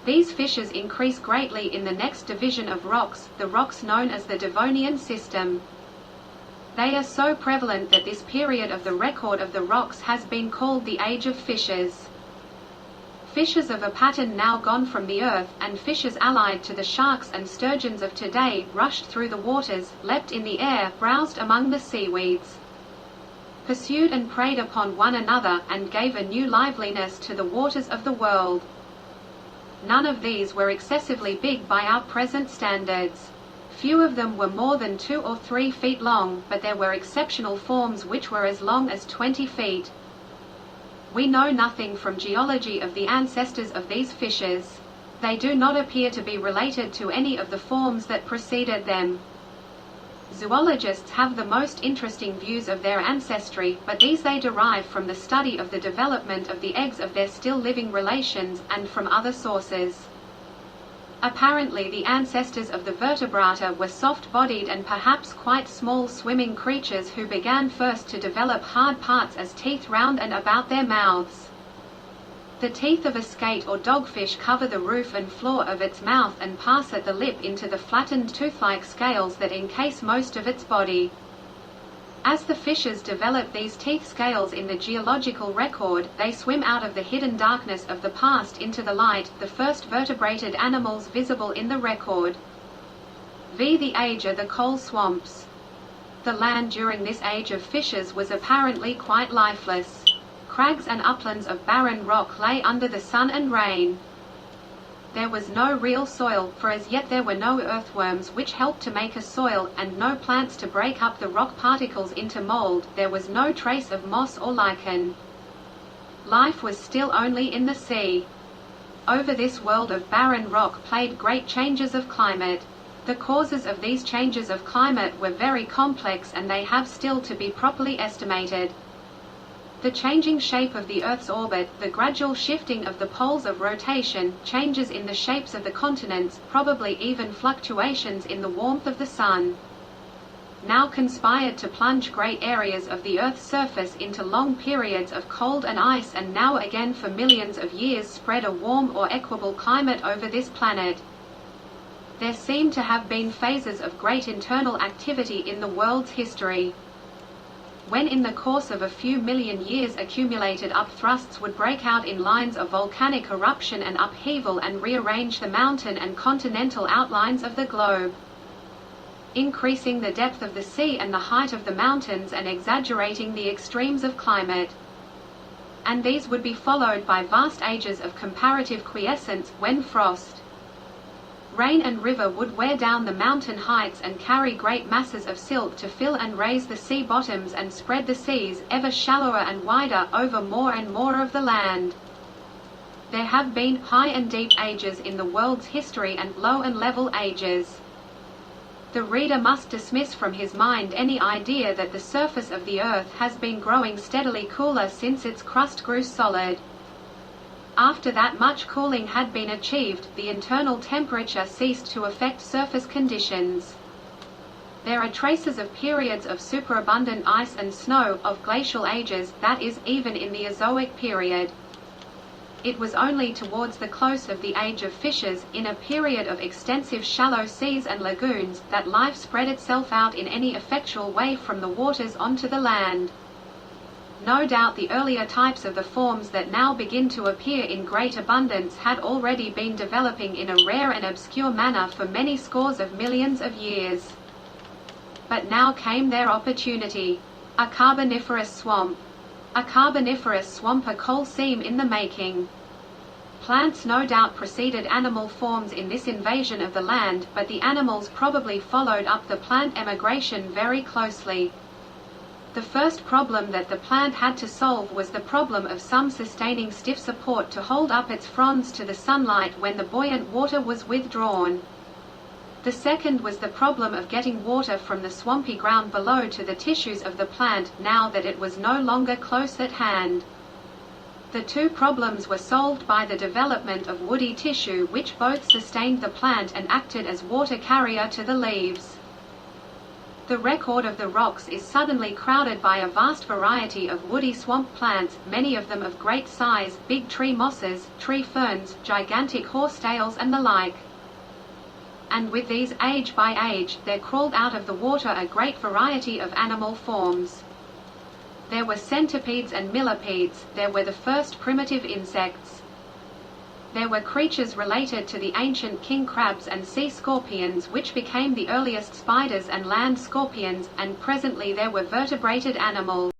These fissures increase greatly in the next division of rocks, the rocks known as the Devonian system. They are so prevalent that this period of the record of the rocks has been called the Age of Fissures. Fissures of a pattern now gone from the earth, and fissures allied to the sharks and sturgeons of today, rushed through the waters, leapt in the air, browsed among the seaweeds, pursued and preyed upon one another, and gave a new liveliness to the waters of the world. None of these were excessively big by our present standards. Few of them were more than 2 or 3 feet long, but there were exceptional forms which were as long as 20 feet. We know nothing from geology of the ancestors of these fissures. They do not appear to be related to any of the forms that preceded them. Zoologists have the most interesting views of their ancestry, but these they derive from the study of the development of the eggs of their still living relations, and from other sources. Apparently the ancestors of the vertebrata were soft-bodied and perhaps quite small swimming creatures who began first to develop hard parts as teeth round and about their mouths. The teeth of a skate or dogfish cover the roof and floor of its mouth and pass at the lip into the flattened tooth-like scales that encase most of its body. As the fissures develop these teeth scales in the geological record, they swim out of the hidden darkness of the past into the light, the first vertebrated animals visible in the record. The age are the coal swamps. The land during this age of fissures was apparently quite lifeless. Crags and uplands of barren rock lay under the sun and rain. There was no real soil, for as yet there were no earthworms which helped to make a soil, and no plants to break up the rock particles into mold. There was no trace of moss or lichen. Life was still only in the sea. Over this world of barren rock played great changes of climate. The causes of these changes of climate were very complex, and they have still to be properly estimated. The changing shape of the Earth's orbit, the gradual shifting of the poles of rotation, changes in the shapes of the continents, probably even fluctuations in the warmth of the sun, now conspired to plunge great areas of the Earth's surface into long periods of cold and ice, and now again for millions of years spread a warm or equable climate over this planet. There seem to have been phases of great internal activity in the world's history. When in the course of a few million years accumulated upthrusts would break out in lines of volcanic eruption and upheaval and rearrange the mountain and continental outlines of the globe, increasing the depth of the sea and the height of the mountains and exaggerating the extremes of climate. And these would be followed by vast ages of comparative quiescence, when frost, rain and river would wear down the mountain heights and carry great masses of silt to fill and raise the sea bottoms and spread the seas, ever shallower and wider, over more and more of the land. There have been high and deep ages in the world's history and low and level ages. The reader must dismiss from his mind any idea that the surface of the earth has been growing steadily cooler since its crust grew solid. After that much cooling had been achieved, the internal temperature ceased to affect surface conditions. There are traces of periods of superabundant ice and snow, of glacial ages, that is, even in the Azoic period. It was only towards the close of the Age of Fissures, in a period of extensive shallow seas and lagoons, that life spread itself out in any effectual way from the waters onto the land. No doubt the earlier types of the forms that now begin to appear in great abundance had already been developing in a rare and obscure manner for many scores of millions of years. But now came their opportunity. A carboniferous swamp. A carboniferous swamp, a coal seam in the making. Plants no doubt preceded animal forms in this invasion of the land, but the animals probably followed up the plant emigration very closely. The first problem that the plant had to solve was the problem of some sustaining stiff support to hold up its fronds to the sunlight when the buoyant water was withdrawn. The second was the problem of getting water from the swampy ground below to the tissues of the plant, now that it was no longer close at hand. The two problems were solved by the development of woody tissue, which both sustained the plant and acted as water carrier to the leaves. The record of the rocks is suddenly crowded by a vast variety of woody swamp plants, many of them of great size, big tree mosses, tree ferns, gigantic horsetails and the like. And with these, age by age, there crawled out of the water a great variety of animal forms. There were centipedes and millipedes, there were the first primitive insects. There were creatures related to the ancient king crabs and sea scorpions which became the earliest spiders and land scorpions, and presently there were vertebrated animals.